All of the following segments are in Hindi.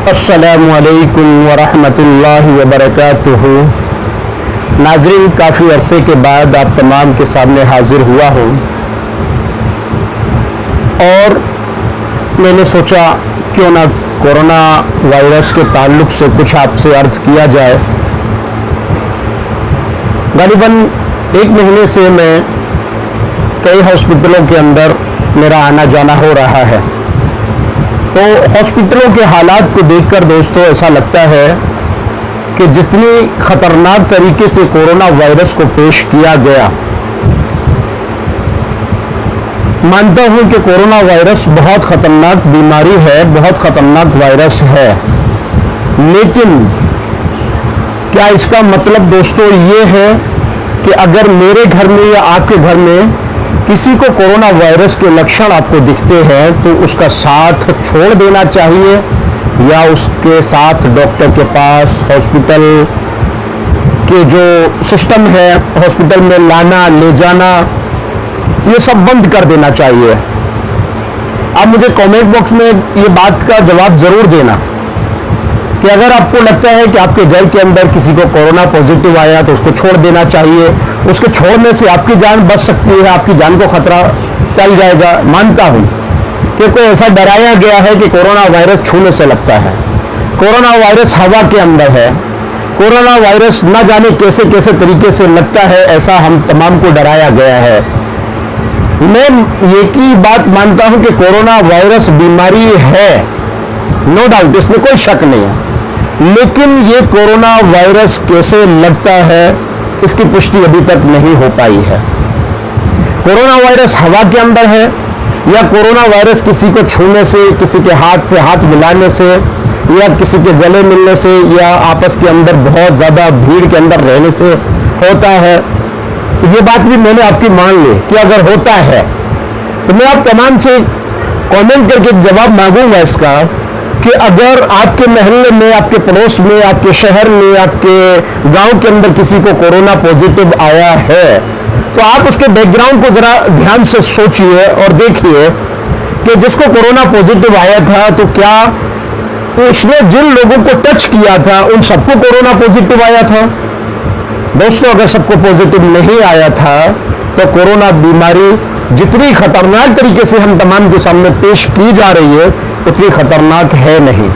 अस्सलामुअलैकुम वरहमतुल्लाहि वबरकातुहू। नाज़रीन, काफ़ी अरसे के बाद आप तमाम के सामने हाजिर हुआ हूँ और मैंने सोचा क्यों ना कोरोना वायरस के ताल्लुक़ से कुछ आपसे अर्ज़ किया जाए। ग़ालिबन 1 महीने से मैं कई हॉस्पिटलों के अंदर मेरा आना जाना हो रहा है, तो हॉस्पिटलों के हालात को देखकर दोस्तों ऐसा लगता है कि जितनी ख़तरनाक तरीके से कोरोना वायरस को पेश किया गया, मानता हूं कि कोरोना वायरस बहुत ख़तरनाक बीमारी है, बहुत ख़तरनाक वायरस है, लेकिन क्या इसका मतलब दोस्तों ये है कि अगर मेरे घर में या आपके घर में किसी को कोरोना वायरस के लक्षण आपको दिखते हैं तो उसका साथ छोड़ देना चाहिए या उसके साथ डॉक्टर के पास, हॉस्पिटल के जो सिस्टम है, हॉस्पिटल में लाना ले जाना, ये सब बंद कर देना चाहिए? आप मुझे कमेंट बॉक्स में ये बात का जवाब ज़रूर देना कि अगर आपको लगता है कि आपके घर के अंदर किसी को कोरोना पॉजिटिव आया तो उसको छोड़ देना चाहिए, उसके छोड़ने से आपकी जान बच सकती है, आपकी जान को खतरा टल जाएगा। मानता हूं कि कोई ऐसा डराया गया है कि कोरोना वायरस छूने से लगता है, कोरोना वायरस हवा के अंदर है, कोरोना वायरस न जाने कैसे कैसे तरीके से लगता है, ऐसा हम तमाम को डराया गया है। मैं एक ही बात मानता हूं कि कोरोना वायरस बीमारी है, नो डाउट, इसमें कोई शक नहीं है, लेकिन ये कोरोना वायरस कैसे लगता है इसकी पुष्टि अभी तक नहीं हो पाई है। कोरोना वायरस हवा के अंदर है या कोरोना वायरस किसी को छूने से, किसी के हाथ से हाथ मिलाने से या किसी के गले मिलने से या आपस के अंदर बहुत ज़्यादा भीड़ के अंदर रहने से होता है, तो ये बात भी मैंने आपकी मान ली कि अगर होता है तो मैं आप तमाम से कमेंट करके जवाब मांगूंगा इसका कि अगर आपके मोहल्ले में, आपके पड़ोस में, आपके शहर में, आपके गांव के अंदर किसी को कोरोना पॉजिटिव आया है तो आप उसके बैकग्राउंड को जरा ध्यान से सोचिए और देखिए कि जिसको कोरोना पॉजिटिव आया था तो क्या उसने जिन लोगों को टच किया था उन सबको कोरोना पॉजिटिव आया था? दोस्तों, अगर सबको पॉजिटिव नहीं आया था तो कोरोना बीमारी जितनी खतरनाक तरीके से हम तमाम के सामने पेश की जा रही है उतनी खतरनाक है नहीं।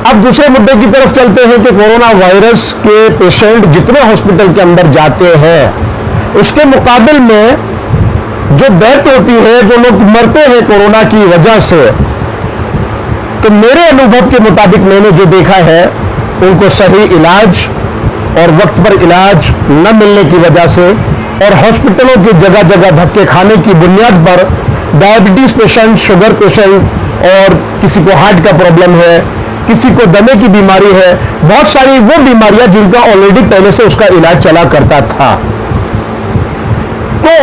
अब दूसरे मुद्दे की तरफ चलते हैं कि कोरोना वायरस के पेशेंट जितने हॉस्पिटल के अंदर जाते हैं उसके मुकाबिल में जो डेथ होती है, जो लोग मरते हैं कोरोना की वजह से, तो मेरे अनुभव के मुताबिक मैंने जो देखा है उनको सही इलाज और वक्त पर इलाज न मिलने की वजह से और हॉस्पिटलों की जगह जगह धक्के खाने की बुनियाद पर डायबिटीज पेशेंट, शुगर पेशेंट और किसी को हार्ट का प्रॉब्लम है, किसी को दमे की बीमारी है, बहुत सारी वो बीमारियां जिनका ऑलरेडी पहले से उसका इलाज चला करता था, तो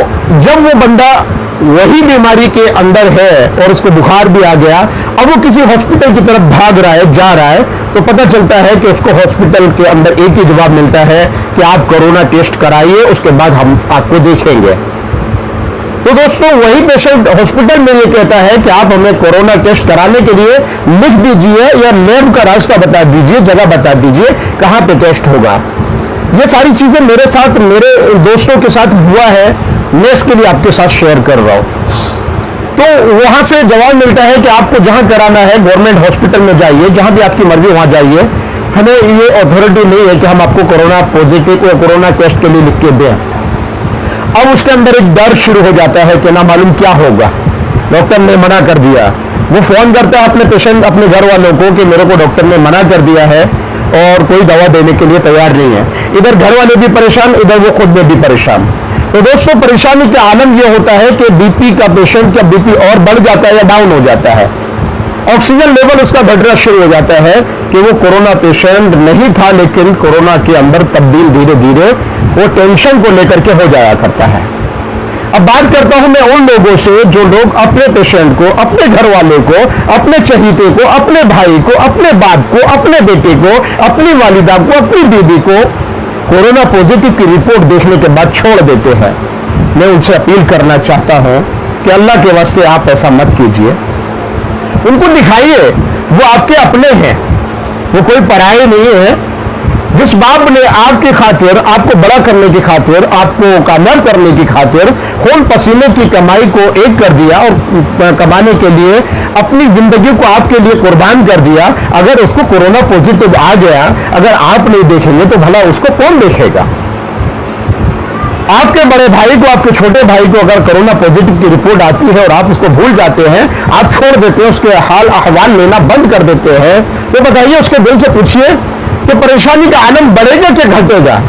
जब वो बंदा वही बीमारी के अंदर है और उसको बुखार भी आ गया, अब वो किसी हॉस्पिटल की तरफ भाग रहा है, जा रहा है, तो पता चलता है कि उसको हॉस्पिटल के अंदर एक ही जवाब मिलता है कि आप कोरोना टेस्ट कराइए, उसके बाद हम आपको देखेंगे। तो दोस्तों, वही पेशेंट हॉस्पिटल में ये कहता है कि आप हमें कोरोना टेस्ट कराने के लिए लिख दीजिए या लैब का रास्ता बता दीजिए, जगह बता दीजिए कहां पे टेस्ट होगा। ये सारी चीजें मेरे साथ, मेरे दोस्तों के साथ हुआ है, मैं इसके लिए आपके साथ शेयर कर रहा हूं। तो वहां से जवाब मिलता है कि आपको जहां कराना है गवर्नमेंट हॉस्पिटल में जाइए, जहां भी आपकी मर्जी वहां जाइए, हमें ये अथॉरिटी नहीं है कि हम आपको कोरोना पॉजिटिव या कोरोना टेस्ट के लिए लिख के दें। अब उसके अंदर एक डर शुरू हो जाता है कि ना मालूम क्या होगा, डॉक्टर ने मना कर दिया। वो फोन करता है अपने पेशेंट, अपने घर वालों को कि मेरे को डॉक्टर ने मना कर दिया है और कोई दवा देने के लिए तैयार नहीं है। इधर घर वाले भी परेशान, इधर वो खुद में भी परेशान। तो दोस्तों, परेशानी का आलम यह होता है कि बीपी का पेशेंट का बीपी और बढ़ जाता है या डाउन हो जाता है, ऑक्सीजन लेवल उसका घटना शुरू हो जाता है कि वो कोरोना पेशेंट नहीं था, लेकिन कोरोना के अंदर तब्दील धीरे धीरे वो टेंशन को लेकर के हो जाया करता है। अब बात करता हूं मैं उन लोगों से जो लोग अपने पेशेंट को, अपने घर वाले को, अपने चहीते को, अपने भाई को, अपने बाप को, अपने बेटे को, अपनी वालिदा को, अपनी बीबी को कोरोना पॉजिटिव की रिपोर्ट देखने के बाद छोड़ देते हैं। मैं उनसे अपील करना चाहता हूं कि अल्लाह के वास्ते आप ऐसा मत कीजिए। उनको दिखाइए वो आपके अपने हैं, वो कोई पराये नहीं है। जिस बाप ने आपकी खातिर, आपको बड़ा करने की खातिर, आपको कामयाब करने की खातिर खून पसीने की कमाई को एक कर दिया और कमाने के लिए अपनी जिंदगी को आपके लिए कुर्बान कर दिया, अगर उसको कोरोना पॉजिटिव आ गया, अगर आप नहीं देखेंगे तो भला उसको कौन देखेगा? आपके बड़े भाई को, आपके छोटे भाई को अगर कोरोना पॉजिटिव की रिपोर्ट आती है और आप उसको भूल जाते हैं, आप छोड़ देते हैं, उसके हाल अहवाल लेना बंद कर देते हैं, तो बताइए उसके दिल से पूछिए कि परेशानी का आलम बढ़ेगा कि घटेगा?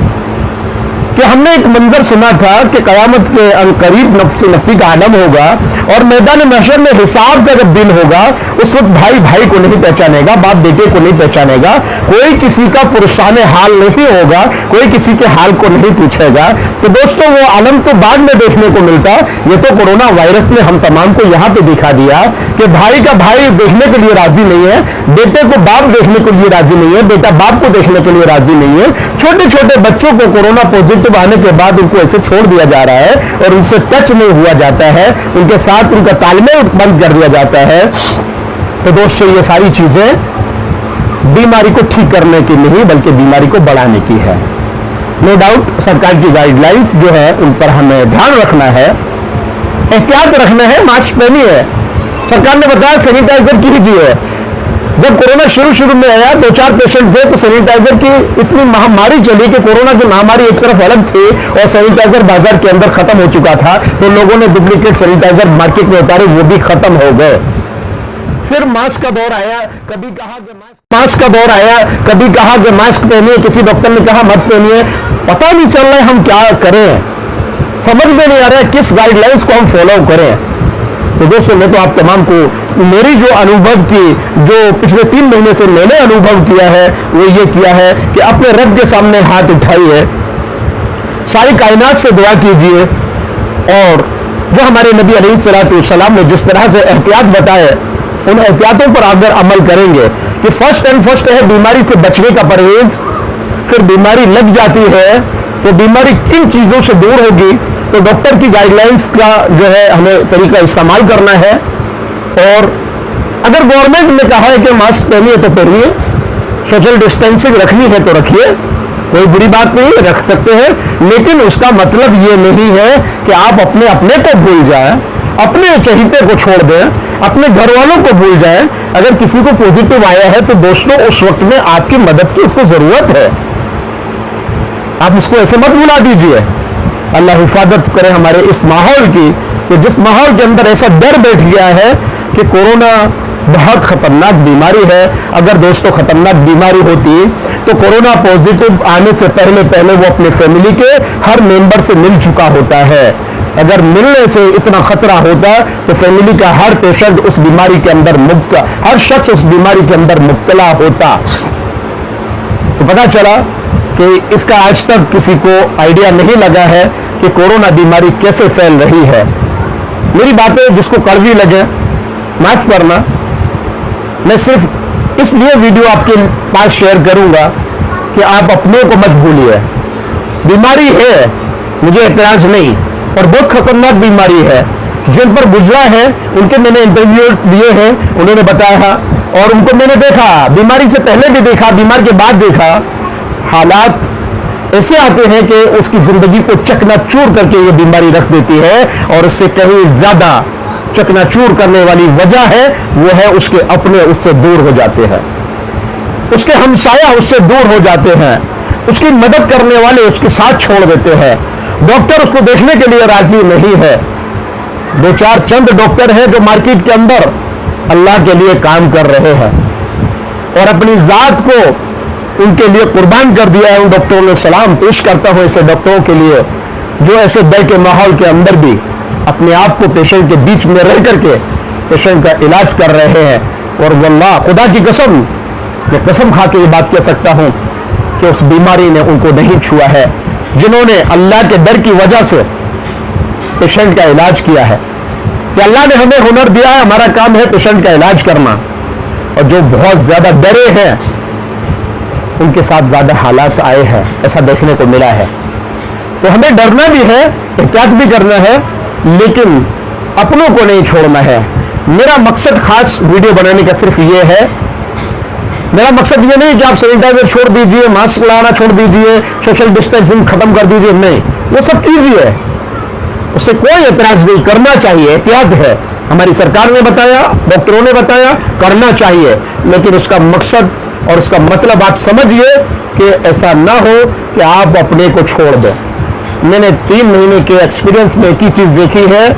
कि हमने एक मंजर सुना था कि कयामत के करीब नफ्सी का आलम होगा और मैदान महशर में हिसाब का जब दिन होगा, उस वक्त भाई भाई को नहीं पहचानेगा, बाप बेटे को नहीं पहचानेगा, कोई किसी का पुरसाने हाल नहीं होगा, कोई किसी के हाल को नहीं पूछेगा। तो दोस्तों वो आलम तो बाद में देखने को मिलता, ये तो कोरोना वायरस ने हम तमाम को यहाँ पे दिखा दिया कि भाई का भाई देखने के लिए राजी नहीं है, बेटे को बाप देखने के लिए राजी नहीं है, बेटा बाप को देखने के लिए राजी नहीं है। छोटे छोटे बच्चों को कोरोना पॉजिटिव आने के बाद उनको ऐसे छोड़ दिया जा रहा है और उनसे टच नहीं हुआ जाता है, उनके साथ उनका तालमेल बंद कर दिया जाता है। तो दोस्तों ये सारी चीजें बीमारी को ठीक करने की नहीं बल्कि बीमारी को बढ़ाने की है। नो डाउट सरकार की गाइडलाइंस जो है उन पर हमें ध्यान रखना है, एहतियात रखना है, मास्क पहनिए। सरकार ने बताया सैनिटाइजर कीजिए। जब कोरोना शुरू में आया, 2-4 पेशेंट थे तो सैनिटाइजर की इतनी महामारी चली कि कोरोना की महामारी एक तरफ अलग थी और सैनिटाइजर बाजार के अंदर खत्म हो चुका था, तो लोगों ने डुप्लीकेट सैनिटाइजर मार्केट में उतारे, वो भी खत्म हो गए। फिर मास्क का दौर आया, कभी कहा कि मास्क का दौर आया, कभी कहा कि मास्क पहनिए, किसी डॉक्टर ने कहा मत पहनिए। पता नहीं चल रहा है हम क्या करें, समझ में नहीं आ रहा है किस गाइडलाइंस को हम फॉलो करें। तो दोस्तों मैं तो आप तमाम को मेरी जो अनुभव की, जो पिछले 3 महीने से मैंने अनुभव किया है, वो ये किया है कि अपने रब के सामने हाथ उठाइए, सारी कायनात से दुआ कीजिए और जो हमारे नबी अलैहिस्सलाम ने जिस तरह से एहतियात बताए, उन एहतियातों पर अगर अमल करेंगे कि फर्स्ट है बीमारी से बचने का परहेज। फिर बीमारी लग जाती है तो बीमारी किन चीजों से दूर होगी, तो डॉक्टर की गाइडलाइंस का जो है हमें तरीका इस्तेमाल करना है। और अगर गवर्नमेंट ने कहा है कि मास्क पहनिए तो पहनिए, सोशल डिस्टेंसिंग रखनी है तो रखिए, कोई बुरी बात नहीं, रख सकते हैं, लेकिन उसका मतलब ये नहीं है कि आप अपने अपने को भूल जाएं, अपने चहेते को छोड़ दें, अपने घर वालों को भूल जाएं। अगर किसी को पॉजिटिव आया है तो दोस्तों उस वक्त में आपकी मदद की उसको जरूरत है, आप उसको ऐसे मत भुला दीजिए। अल्लाह हिफाजत करे हमारे इस माहौल की, कि जिस माहौल के अंदर ऐसा डर बैठ गया है कि कोरोना बहुत खतरनाक बीमारी है। अगर दोस्तों खतरनाक बीमारी होती तो कोरोना पॉजिटिव आने से पहले वो अपने फैमिली के हर मेंबर से मिल चुका होता है। अगर मिलने से इतना खतरा होता तो फैमिली का हर पेशेंट उस बीमारी के अंदर हर शख्स उस बीमारी के अंदर मुब्तला होता। तो पता चला कि इसका आज तक किसी को आइडिया नहीं लगा है कि कोरोना बीमारी कैसे फैल रही है। मेरी बातें जिसको कड़वी लगे माफ करना, मैं सिर्फ इसलिए वीडियो आपके पास शेयर करूंगा कि आप अपने को मत भूलिए। बीमारी है, मुझे एतराज नहीं, और बहुत खतरनाक बीमारी है। जिन पर गुजरा है उनके मैंने इंटरव्यू लिए हैं, उन्होंने बताया और उनको मैंने देखा, बीमारी से पहले भी देखा, बीमार के बाद देखा। हालात ऐसे आते हैं कि उसकी जिंदगी को चकनाचूर करके ये बीमारी रख देती है, और उससे कहीं ज्यादा चकनाचूर करने वाली वजह है वो है उसके अपने उससे दूर हो जाते हैं, उसके हमसाया उससे दूर हो जाते हैं, उसकी मदद करने वाले उसके साथ छोड़ देते हैं, डॉक्टर उसको देखने के लिए राजी नहीं है। 2-4 चंद डॉक्टर हैं जो मार्केट के अंदर अल्लाह के लिए काम कर रहे हैं और अपनी जात को उनके लिए कुर्बान कर दिया है। उन डॉक्टरों ने सलाम पेश करता हूं ऐसे डॉक्टरों के लिए जो ऐसे डर के माहौल के अंदर भी अपने आप को पेशेंट के बीच में रह करके पेशेंट का इलाज कर रहे हैं। और वल्लाह खुदा की कसम, मैं कसम खा के ये बात कह सकता हूं कि उस बीमारी ने उनको नहीं छुआ है जिन्होंने अल्लाह के डर की वजह से पेशेंट का इलाज किया है। कि अल्लाह ने हमें हुनर दिया है, हमारा काम है पेशेंट का इलाज करना, और जो बहुत ज्यादा डरे हैं उनके साथ ज्यादा हालात आए हैं, ऐसा देखने को मिला है। तो हमें डरना भी है, एहतियात भी करना है, लेकिन अपनों को नहीं छोड़ना है। मेरा मकसद खास वीडियो बनाने का सिर्फ ये है, मेरा मकसद ये नहीं कि आप सैनिटाइजर छोड़ दीजिए, मास्क लगाना छोड़ दीजिए, सोशल डिस्टेंसिंग खत्म कर दीजिए, नहीं, वो सब कीजिए, उससे कोई एतराज नहीं, करना चाहिए, एहतियात है, हमारी सरकार ने बताया, डॉक्टरों ने बताया, करना चाहिए, लेकिन उसका मकसद और उसका मतलब आप समझिए कि ऐसा ना हो कि आप अपने को छोड़ दो। मैंने 3 महीने के एक्सपीरियंस में एक ही चीज देखी है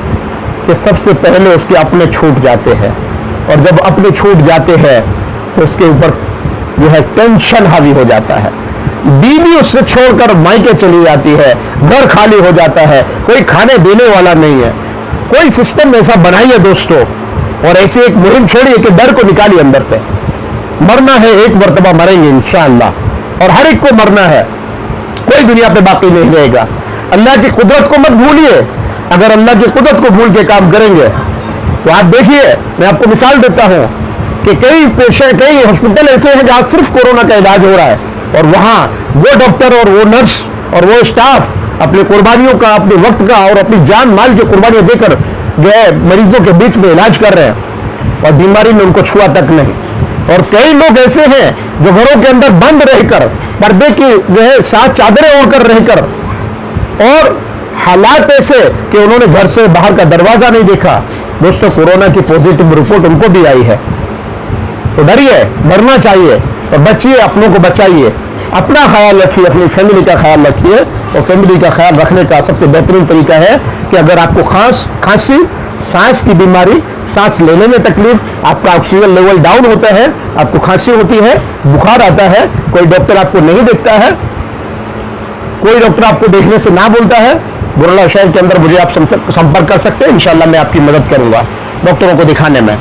कि सबसे पहले उसके अपने छूट जाते हैं, और जब अपने छूट जाते हैं तो उसके ऊपर जो है टेंशन हावी हो जाता है, बीवी उससे छोड़कर मायके चली जाती है, घर खाली हो जाता है, कोई खाने देने वाला नहीं है। कोई सिस्टम ऐसा बनाइए दोस्तों, और ऐसी एक मुहिम छोड़िए कि डर को निकालिए अंदर से। मरना है, एक मर्तबा मरेंगे इंशाअल्लाह, और हर एक को मरना है, कोई दुनिया पे बाकी नहीं रहेगा। अल्लाह की कुदरत को मत भूलिए, अगर अल्लाह की कुदरत को भूल के काम करेंगे तो आप देखिए, मैं आपको मिसाल देता हूं कि कई पेशेंट, कई हॉस्पिटल ऐसे हैं जहां सिर्फ कोरोना का इलाज हो रहा है, और वहां वो डॉक्टर और वो नर्स और वो स्टाफ अपनी कुर्बानियों का, अपने वक्त का और अपनी जान माल की कुर्बानियां देकर जो है मरीजों के बीच में इलाज कर रहे हैं, और बीमारी में उनको छुआ तक नहीं। और कई लोग ऐसे हैं जो घरों के अंदर बंद रहकर, पर्दे की जो है 7 चादरें ओढ़कर रहकर, और हालात ऐसे कि उन्होंने घर से बाहर का दरवाजा नहीं देखा। दोस्तों, कोरोना की पॉजिटिव रिपोर्ट उनको भी आई है। तो डरिए, डरना चाहिए, और बचिए, अपनों को बचाइए, अपना ख्याल रखिए, अपनी फैमिली का ख्याल रखिए। और फैमिली का ख्याल रखने का सबसे बेहतरीन तरीका है कि अगर आपको खांसी, सांस की बीमारी, सांस लेने में तकलीफ, आपका ऑक्सीजन लेवल डाउन होता है, आपको खांसी होती है, बुखार आता है, कोई डॉक्टर आपको नहीं देखता है, कोई डॉक्टर आपको देखने से ना बोलता है, बुरला शहर के अंदर मुझे आप संपर्क कर सकते हैं। इंशाल्लाह मैं आपकी मदद करूंगा डॉक्टरों को दिखाने में,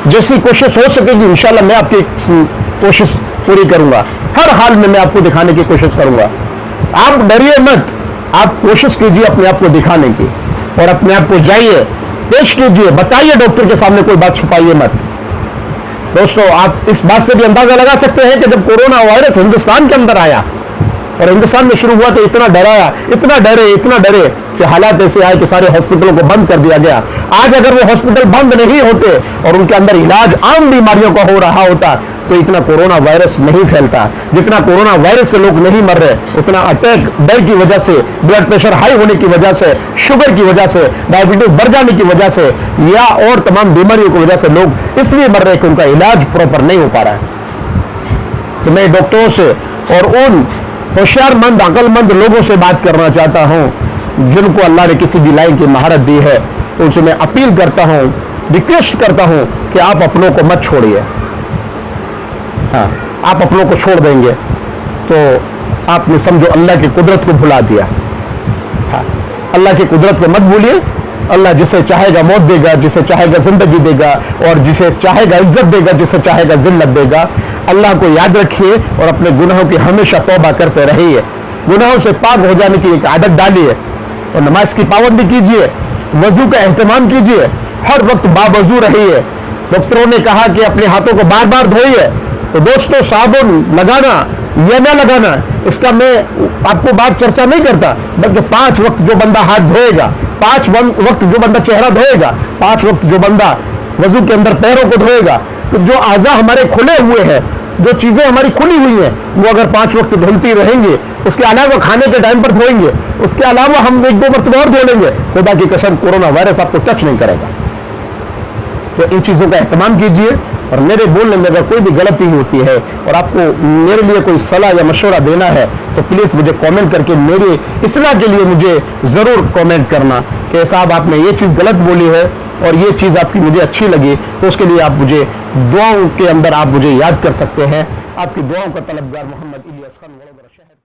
जैसी कोशिश हो सकेगी इंशाल्लाह मैं आपकी कोशिश पूरी करूंगा। हर हाल में मैं आपको दिखाने की कोशिश करूंगा। आप डरिए मत, आप कोशिश कीजिए अपने आप को दिखाने की, और अपने आप को जाइए, पेश कीजिए, बताइए डॉक्टर के सामने, कोई बात छुपाइए मत। दोस्तों, आप इस बात से भी अंदाजा लगा सकते हैं कि जब कोरोना वायरस हिंदुस्तान के अंदर आया और हिंदुस्तान में शुरू हुआ तो इतना डराया, इतना डरे कि हालात ऐसे आए कि सारे हॉस्पिटलों को बंद कर दिया गया। आज अगर वो हॉस्पिटल बंद नहीं होते और उनके अंदर इलाज आम बीमारियों का हो रहा होता तो इतना कोरोना वायरस नहीं फैलता। जितना कोरोना वायरस से लोग नहीं मर रहे, उतना अटैक डर की वजह से, ब्लड प्रेशर हाई होने की वजह से, शुगर की वजह से, डायबिटीज बढ़ जाने की वजह से, या और तमाम बीमारियों की वजह से लोग इसलिए मर रहे कि उनका इलाज प्रॉपर नहीं हो पा रहा है। तो मैं डॉक्टरों से और उन होशियारमंद, अकलमंद लोगों से बात करना चाहता हूं जिनको अल्लाह ने किसी भी लाइन की महारत दी है, तो उनसे मैं अपील करता हूं, रिक्वेस्ट करता हूं कि आप अपनों को मत छोड़िए। हाँ, आप अपनों को छोड़ देंगे तो आपने समझो अल्लाह की कुदरत को भुला दिया। हाँ, अल्लाह की कुदरत को मत भूलिए। अल्लाह जिसे चाहेगा मौत देगा, जिसे चाहेगा जिंदगी देगा, और जिसे चाहेगा इज्जत देगा, जिसे चाहेगा जिल्लत देगा। अल्लाह को याद रखिए और अपने गुनाहों की हमेशा तौबा करते रहिए। गुनाहों से पाक हो जाने की एक आदत डालिए, और नमाज की पाबंदी कीजिए, वजू का एहतमाम कीजिए, हर वक्त बावजू रहिए। डॉक्टरों ने कहा कि अपने हाथों को बार बार धोइए, तो दोस्तों साबुन लगाना या ना लगाना, इसका मैं आपको बात चर्चा नहीं करता, बल्कि 5 वक्त जो बंदा हाथ धोएगा, 5 वक्त जो बंदा चेहरा धोएगा, 5 वक्त जो बंदा वजू के अंदर पैरों को धोएगा, तो जो आज़ा हमारे खुले हुए हैं, जो चीजें हमारी खुली हुई हैं, वो अगर 5 वक्त धुलती रहेंगे, उसके अलावा खाने के टाइम पर धोएंगे, उसके अलावा हम 1-2 मरतबा और धो लेंगे, खुदा की कसम कोरोना वायरस आपको टच नहीं करेगा। तो इन चीजों का एहतमाम कीजिए, और मेरे बोलने में अगर कोई भी गलती होती है और आपको मेरे लिए कोई सलाह या मशवरा देना है तो प्लीज़ मुझे कमेंट करके मेरे इस्लाह के लिए मुझे ज़रूर कमेंट करना कि साहब आपने ये चीज़ गलत बोली है और ये चीज़ आपकी मुझे अच्छी लगी, तो उसके लिए आप मुझे दुआओं के अंदर आप मुझे याद कर सकते हैं। आपकी दुआओं का तलबगार मोहम्मद इलियास खान, वडोदरा शहर।